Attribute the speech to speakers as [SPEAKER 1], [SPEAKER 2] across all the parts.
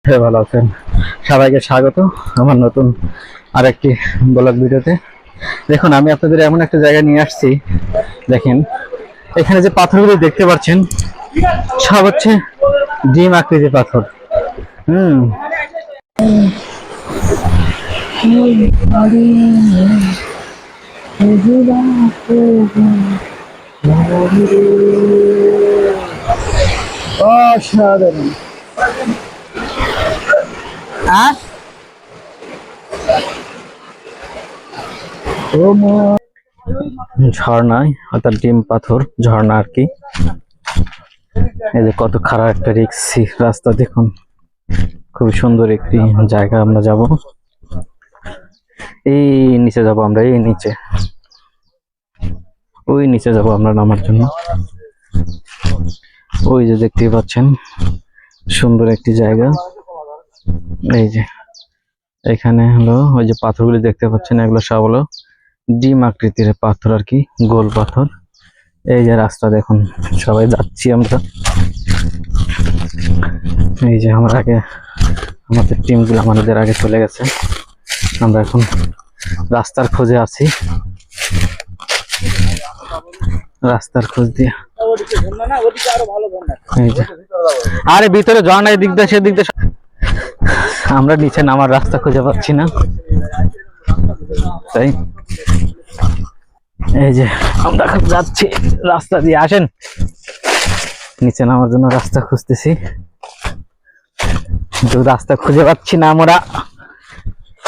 [SPEAKER 1] ভালো আছেন? সবাইকে স্বাগত আমার নতুন আরেকটি ব্লগ ভিডিওতে। দেখুন, আমি আপনাদের এমন একটা জায়গায় নিয়ে আসছি। দেখেন, এখানে যে পাথরগুলি দেখতে পাচ্ছেন সব হচ্ছে ডিম আকৃতির পাথর। হুম অসাধারণ। ঝর্ণায় অর্থাৎ ডিম পাথর ঝর্ণা আর কি। এই যে কত খারাপ একটা রিক্সি রাস্তা, দেখুন খুবই সুন্দর একটি জায়গা। আমরা যাব এই নিচে, যাব আমরা এই নিচে, ওই নিচে যাব আমরা নামার জন্য। ওই যে দেখতে পাচ্ছেন সুন্দর একটি জায়গা। এই যে এখানে হলো ওই যে পাথরগুলি দেখতে পাচ্ছেন, এগুলো সব হলো ডিম আকৃতির পাথর আর কি, গোল পাথর। এই যে রাস্তা দেখুন, সবাই যাচ্ছি আমরা। এই যে আমার আগে আমাদের টিমগুলো আমাদের আগে চলে গেছে, আমরা এখন রাস্তার খোঁজে আছি, রাস্তার খোঁজ দিয়ে। আরে ভিতরে ঝর্ণা এদিক দিয়ে সেদিক দিয়ে, আমরা নিচে নামার রাস্তা খুঁজে পাচ্ছি না, তাই এই যে আমরা যাচ্ছি রাস্তা দিয়ে। আসেন, নিচে নামার জন্য রাস্তা খুঁজতেছি, কিন্তু রাস্তা খুঁজে পাচ্ছি না আমরা।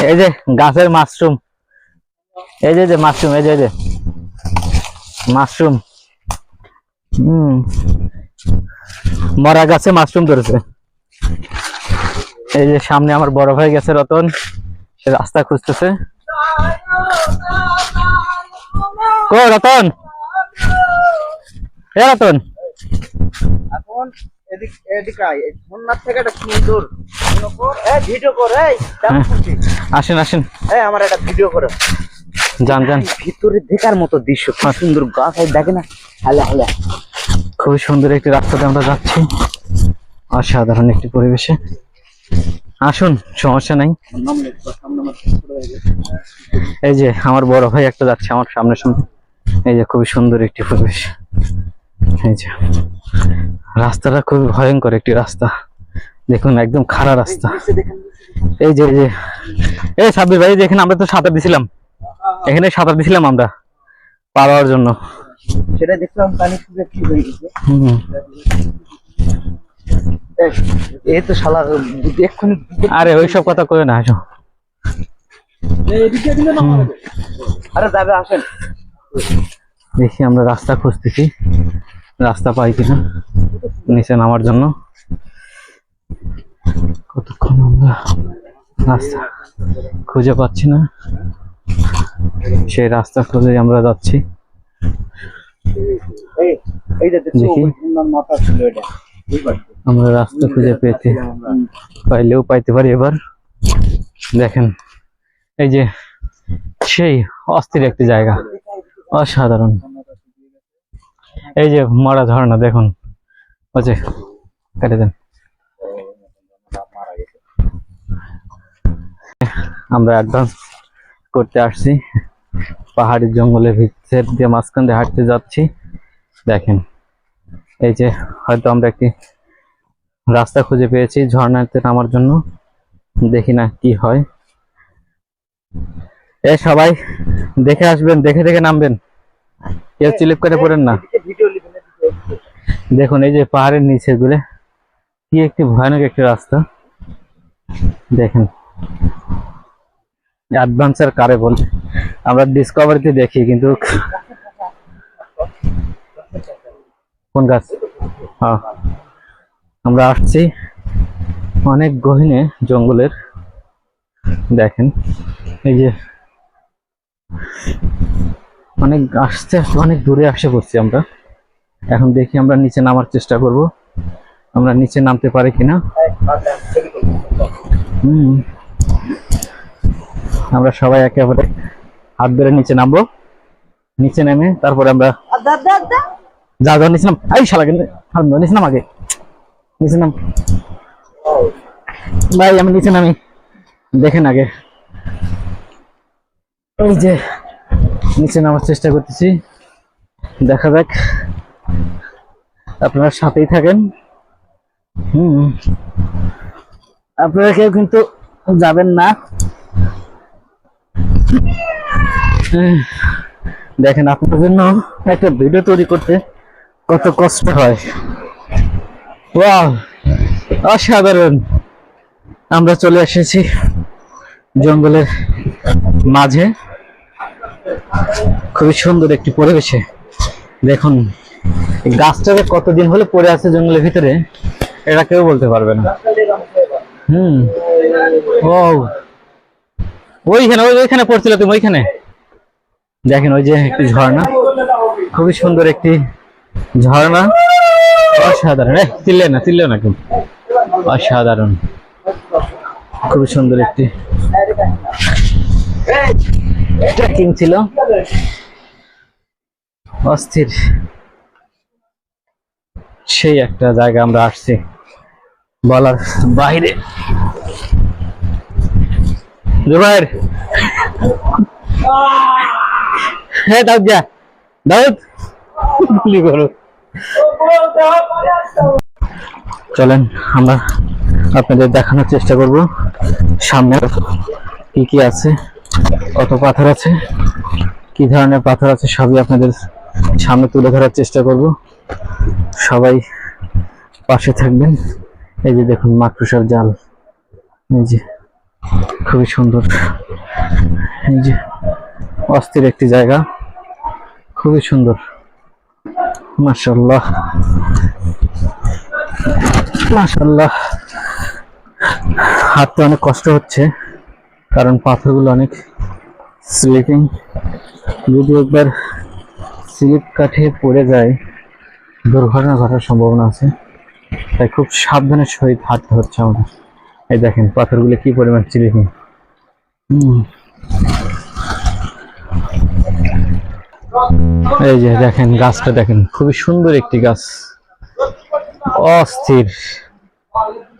[SPEAKER 1] এই যে গাছের মাশরুম, এই যে মাশরুম, এই যে মাশরুম, মরা গাছে মাশরুম ধরেছে। এই যে সামনে আমার বড় ভাই গেছে রতন, সে রাস্তা খুঁজতেছে। ও রতন, এ রতন,
[SPEAKER 2] এখন এদিক এদিক আয়, ঝর্ণার থেকে একটা সুন্দর ভিডিও করে।
[SPEAKER 1] আসেন আসেন,
[SPEAKER 2] আমার একটা ভিডিও করে
[SPEAKER 1] যান যান।
[SPEAKER 2] ভিতরে দেখার মতো দৃশ্য, কি সুন্দর গাছ দেখে না, হালে হালে।
[SPEAKER 1] খুবই সুন্দর একটি রাস্তাতে আমরা যাচ্ছি, অসাধারণ একটি পরিবেশে। আসুন, সমস্যা নাই। এই যে আমার বড় ভাই একটা যাচ্ছে আমার সামনে সামনে। এই যে খুবই সুন্দর একটি পরিবেশ। এই যে রাস্তাটা খুবই ভয়ঙ্কর একটি রাস্তা, দেখুন একদম খাড়া রাস্তা। এই যে এই সাব্বির ভাই, দেখেন আমরা তো সাঁতার দিছিলাম, এখানে সাঁতার দিছিলাম আমরা পার জন্য,
[SPEAKER 2] সেটা দেখলাম পানি শুকিয়ে কি হয়ে গেছে। এই তো শালা এক্ষুনি।
[SPEAKER 1] আরে ওইসব কথা কই না, আসো।
[SPEAKER 2] আরে যাবে, আসেন।
[SPEAKER 1] দেখি আমরা রাস্তা খুঁজতেছি, রাস্তা পাই কিনা নিচে নামার জন্য। কতক্ষণ আমরা রাস্তা খুঁজে পাচ্ছি না, সেই রাস্তা খুঁজে আমরা যাচ্ছি। দেখি আমরা রাস্তা খুঁজে পাইলেও পাইতে পারি এবার। দেখেন, এই যে সেই অস্থির একটি জায়গা, অসাধারণ। এই যে মরা ঝর্ণা দেখুন, ওই কেটে দেন। আমরা অ্যাডভান্স করতে আসছি, পাহাড়ি জঙ্গলের ভিতর দিয়ে মাঝখান দিয়ে হাঁটতে যাচ্ছি। দেখেন, এই যে হয়তো আমরা একটি রাস্তা খুঁজে পেয়েছি ঝর্ণাতে নামার জন্য। দেখি না কি হয়। সবাই দেখে আসবেন, দেখে দেখে নামবেন, কেউ চিলিপ করে পড়েন না। দেখুন এই যে পাহাড়ের নিচে গুলো কি একটি ভয়ানক একটি রাস্তা। দেখেন, অ্যাডভেঞ্চার কারে বলে, আমরা ডিসকভারিতে দেখি, কিন্তু কোন গাছ? হ্যাঁ, আমরা আসছি অনেক গহীনে জঙ্গলের। দেখেন এই যে অনেক আসতে আসতে অনেক দূরে আসে পড়ছি আমরা। এখন দেখি আমরা নিচে নামার চেষ্টা করব, আমরা নিচে নামতে পারি কিনা। আমরা সবাই একেবারে হাত ধরে নিচে নামবো, নিচে নেমে তারপরে আমরা যা যা নিচে নাম। এই শালা, কিন্তু নিচে নাম, আগে নিচে নাম। ভাই আমি নিচে নামি, দেখেন আগে। এই যে নিচে নামার চেষ্টা করতেছি, দেখা যাক, আপনারা সাথেই থাকেন। আপনারা কেউ কিন্তু যাবেন না। দেখেন আপনার জন্য একটা ভিডিও তৈরি করতে কত কষ্ট হয়। ওয়াও, অসাধারণ। আমরা চলে এসেছি জঙ্গলের মাঝে, খুবই সুন্দর একটি পরিবেশে। দেখুন এই গাছটা যে কতদিন হলে পড়ে আছে জঙ্গলের ভিতরে এটা কেউ বলতে পারবে না। ও ওইখানে, ওইখানে পড়ছিল তুমি, ওইখানে দেখেন ওই যে একটি ঝর্ণা, খুবই সুন্দর একটি ঝর্ণা, অসাধারণ। চিল্লে না কেউ, অসাধারণ, খুবই সুন্দর একটি ট্রেকিং ছিল, অস্থির সেই একটা জায়গা আমরা আসছি, বলার বাইরে। জুবাইর, হ্যাঁ দাউদ যা, দাউদ গুলি করো। চলেন আমরা আপনাদের দেখানোর চেষ্টা করব সামনে কি কি আছে, কত পাথর আছে, কি ধরনের পাথর আছে, সবই আপনাদের সামনে তুলে ধরার চেষ্টা করব। সবাই পাশে থাকবেন। এই যে দেখুন মাকড়সার জাল, এই যে খুবই সুন্দর, এই যে অস্থির একটি জায়গা, খুবই সুন্দর, মাশাআল্লাহ মাশাআল্লাহ। হাঁটতে অনেক কষ্ট হচ্ছে কারণ পাথরগুলো অনেক স্লিপিং, যদি একবার স্লিপ কাটে পড়ে যায় দুর্ঘটনা ঘটার সম্ভাবনা আছে, তাই খুব সাবধানের সহিত হাঁটতে হচ্ছে আমাদের। এই দেখেন পাথরগুলো কি পরিমাণ স্লিপিং। এই যে দেখেন গাছটা, দেখেন খুবই সুন্দর একটি গাছ, অস্থির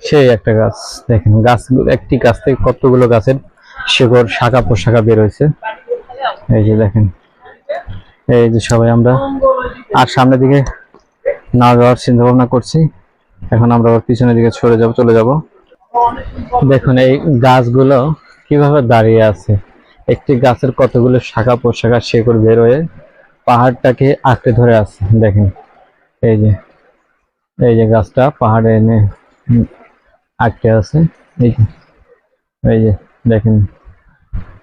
[SPEAKER 1] সেই একটা গাছ। দেখেন গাছগুলো, একটি গাছ থেকে কতগুলো গাছের শিকড়, শাখা প্রশাখা বের হয়েছে। এই যে দেখেন, এই যে সবাই আমরা আর সামনের দিকে না যাওয়ার চিন্তা ভাবনা করছি। এখন আমরা আবার পিছনের দিকে চলে যাব। দেখুন এই গাছগুলো কিভাবে দাঁড়িয়ে আছে, একটি গাছের কতগুলো শাখা প্রশাখা শিকড় বের হয়ে পাহাড়টাকে আঁকড়ে ধরে আছে। দেখেন এই যে গাছটা পাহাড়ে এনে আটকে আছে, এই যে দেখেন।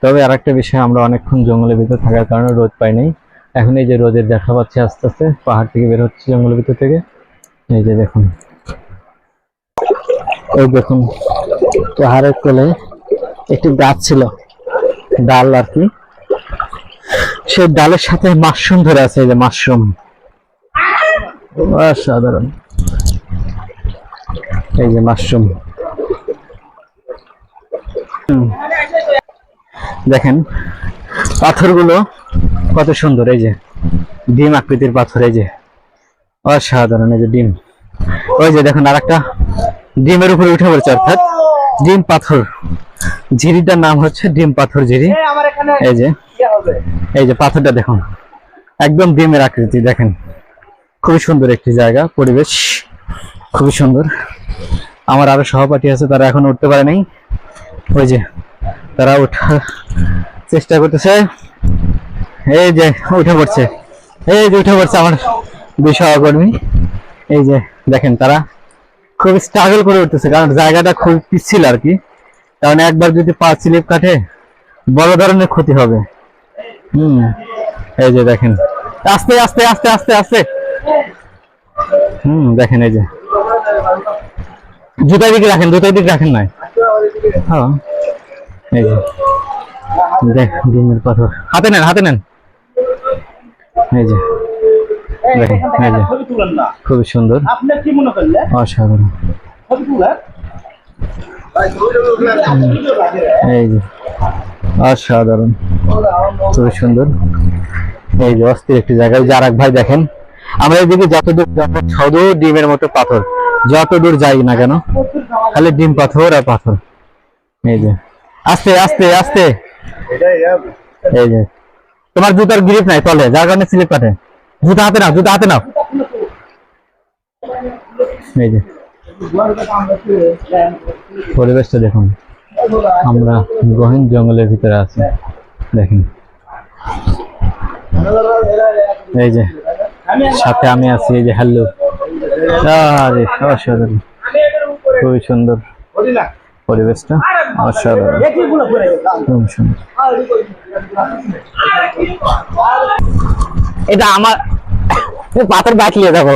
[SPEAKER 1] তবে আর একটা বিষয়, আমরা অনেকক্ষণ জঙ্গলের ভিতর থাকার কারণে রোদ পাই নাই। এখন এই যে রোদের দেখা পাচ্ছে আস্তে আস্তে, পাহাড় থেকে বের হচ্ছে জঙ্গলের ভিতর থেকে। এই যে দেখুন, এই দেখুন পাহাড়ের কোলে একটি গাছ ছিল, ডাল আর কি, সেই ডালের সাথে মাশরুম ধরে আছে। এই যে মাশরুম, অসাধারণ। এই যে মাশরুম, দেখেন পাথরগুলো কত সুন্দর, এই যে ডিম আকৃতির পাথর, এই যে অসাধারণ। এই যে ডিম, ওই যে দেখুন আর একটা ডিমের উপরে উঠে পড়েছে, অর্থাৎ ডিম পাথর। ঝিরিটার নাম হচ্ছে ডিম পাথর ঝিরি। এই যে পাথরটা দেখুন, একদম ডিমের আকৃতি। দেখেন খুবই সুন্দর একটি জায়গা, পরিবেশ খুবই সুন্দর। আমার আরো সহপাঠী আছে, তারা এখন উঠতে পারে নাই, ওই যে তারা ওঠার চেষ্টা করতেছে। এই যে উঠে পড়ছে, এই যে উঠে পড়ছে আমার দুই সহকর্মী। এই যে দেখেন তারা খুব স্ট্রাগল করে উঠতেছে, কারণ জায়গাটা খুব পিচ্ছিল আর কি, কারণ একবার যদি পা স্লিপ কাটে বড় ধরনের ক্ষতি হবে। এই যে দেখেন আস্তে আস্তে আস্তে আস্তে আস্তে, দেখেন এই যে জুতার দিকে রাখেন, জুতার দিকে রাখেন নাই। হ্যাঁ এই যে দেখ ডিমের পাথর, হাতে নেন, হাতে নেন। এই যে দেখেন, এই যে খুবই সুন্দর, অসাধারণ। এই যে অসাধারণ, খুবই সুন্দর। এই যে অস্থির একটি জায়গায়, যে আর এক ভাই দেখেন, আমরা এইদিকে যতদূর যাবো শুধু ডিমের মতো পাথর, যত দূর যাই না কেন খালি ডিম পাথর আর পাথর। এই যে আস্তে আস্তে আস্তে, এই যে তোমার জুতার গ্রিপ নাই তলে, যার কারণে স্লিপ কাটে। জুতা হাতে নাও, জুতা হাতে নাও। এই যে পরিবেশটা দেখুন, আমরা গহীন জঙ্গলের ভিতরে আছি। দেখেন এই যে সাথে আমি আছি, এই যে হ্যালো, আরে অসাধারণ, খুবই সুন্দর পরিবেশটা, অসাধারণ, খুব সুন্দর। এটা আমার পাথর বাইক নিয়ে যাবো,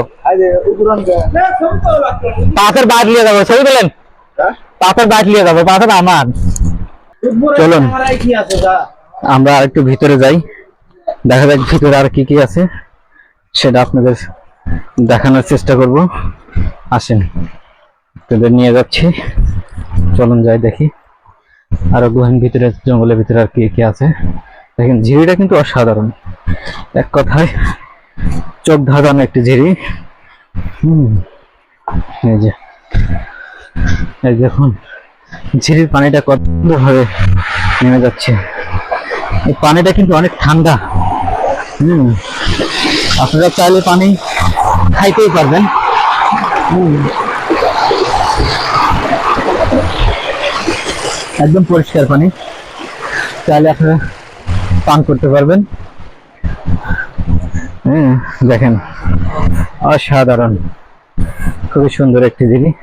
[SPEAKER 1] পাথর বাইক নিয়ে যাবো, ছবি তোলেন, পাথর বাইক নিয়ে যাবো, পাথর আমার। চলুন আমরা একটু ভিতরে যাই, দেখা যাক ভিতরে আর কি কি আছে সেটা আপনাদের দেখানোর চেষ্টা করব। আসেন আপনাদের নিয়ে যাচ্ছি, চলুন যাই দেখি আরো গহীন ভিতরে, জঙ্গলের ভিতরে আর কি কি আছে। দেখেন ঝিরিটা কিন্তু অসাধারণ, এক কথায় চোখ ধাঁধানো একটি ঝিরি। এই যে এই দেখুন ঝিরির পানিটা কত ভাবে নেমে যাচ্ছে, এই পানিটা কিন্তু অনেক ঠান্ডা। আপনারা চাইলে পানি খাইতেই পারবেন। একদম পরিষ্কার পানি, চাইলে আপনারা পান করতে পারবেন। দেখেন অসাধারণ, খুবই সুন্দর একটি জিনিস।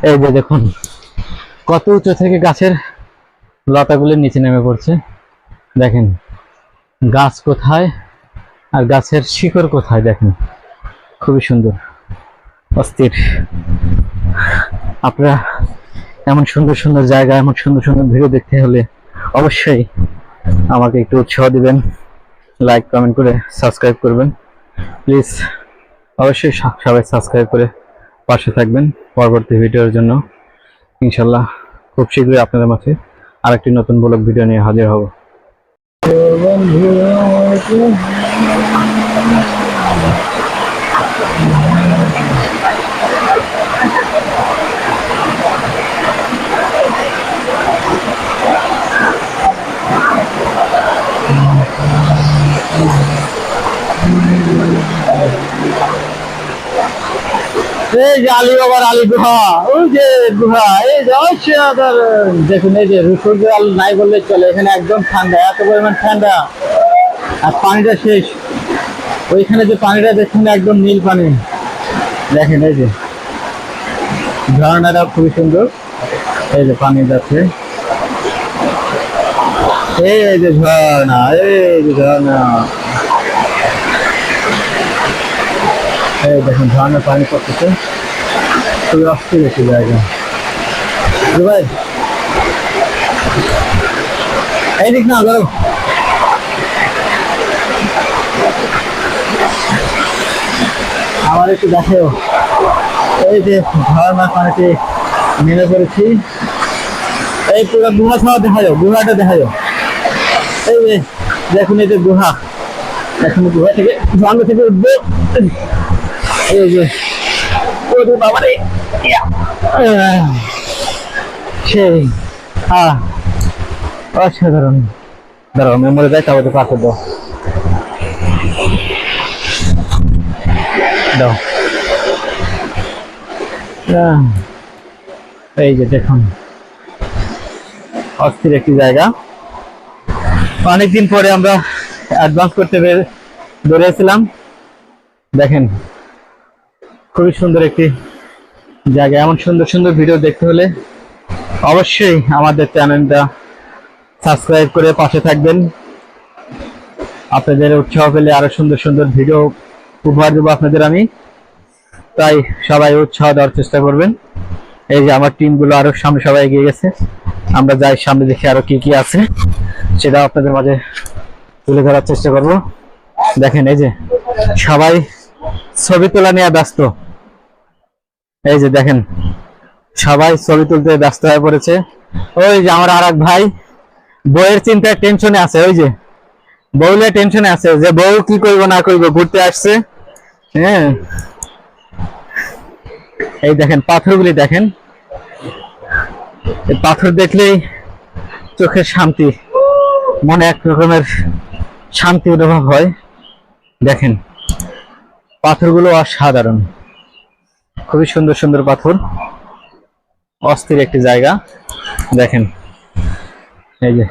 [SPEAKER 1] এই যে দেখুন কত উঁচু থেকে গাছের লতাগুলো নিচে নেমে পড়ছে। দেখেন গাছ কোথায় আর গাছের শিকড় কোথায়, দেখেন খুবই সুন্দর, অস্থির। আপনারা এমন সুন্দর সুন্দর জায়গা, এমন সুন্দর সুন্দর ভিডিও দেখতে হলে অবশ্যই আমাকে একটু উৎসাহ দিবেন, লাইক কমেন্ট করে সাবস্ক্রাইব করবেন প্লিজ। অবশ্যই সবাই সাবস্ক্রাইব করে পাশে থাকবেন পরবর্তী ভিডিওর জন্য। ইনশাল্লাহ খুব শীঘ্রই আপনাদের মাঝে আরেকটি নতুন ব্লগ ভিডিও নিয়ে হাজির হব। এই যে আলী বাবার আলী গুহা, ওই যে গুহা, এই যে অসাধারণ। দেখুন এই যে রুসুর আল নাই বললে চলে, এখানে একদম ঠান্ডা, এত পরিমাণ ঠান্ডা, আর পানিটা শেষ। ওইখানে যে পানিটা দেখুন একদম নীল পানি, দেখেন এই যে ঝর্ণাটা খুবই সুন্দর। এই যে পানি যাচ্ছে, এই যে ঝর্ণা, এই যে ঝর্ণা, এই দেখুন ঝর্ণার পানি পড়তেছে, খুবই অস্থির একটি জায়গা। ভাই এই দিক না গরম, আমার একটু দেখেও। এই যে ঝর্ণার পানিতে নেমে পড়েছি, এই পুরো গুহা ছাড়া দেখা যাও, গুহাটা দেখা যাও। এই যে দেখুন এই যে গুহা, এখন গুহা থেকে ঝর্ণা থেকে উঠবো। এই যে বাবারে সেই অসাধারণ। দাঁড়াও মেমোরি দেয়, তারপরে পাথর দাও দাও। এই যে দেখুন অস্থির একটি জায়গা, অনেকদিন পরে আমরা অ্যাডভান্স করতে বেরিয়েছিলাম। দেখেন খুবই সুন্দর একটি জায়গা। এমন সুন্দর সুন্দর ভিডিও দেখতে হলে অবশ্যই আমাদের চ্যানেলটা সাবস্ক্রাইব করে পাশে থাকবেন। আপনাদের উৎসাহ পেলে আরো সুন্দর সুন্দর ভিডিও উপহার দেবো আপনাদের আমি, তাই সবাই উৎসাহ দেওয়ার চেষ্টা করবেন। এই যে আমার টিমগুলো আরো সামনে সবাই এগিয়ে গেছে, আমরা যাই সামনে দেখি আরো কি কি আছে সেটা আপনাদের মাঝে তুলে ধরার চেষ্টা করব। দেখেন এই যে সবাই ছবি তোলা নিয়ে ব্যস্ত, এই যে দেখেন সবাই ছবি তুলতে ব্যস্ত হয়ে পড়েছে। ওই যে আমার আর এক ভাই বউয়ের চিন্তায় টেনশনে আছে, ওই যে বউলে টেনশনে আছে যে বউ কি করবো না করবো, ঘুরতে আসছে। হ্যাঁ এই দেখেন পাথরগুলি দেখেন, এই পাথর দেখলেই চোখের শান্তি, মনে এক রকমের শান্তি অনুভব হয়। দেখেন পাথরগুলো অসাধারণ, খুবই সুন্দর সুন্দর পাথর, অস্থির একটি জায়গা। দেখেন এই যে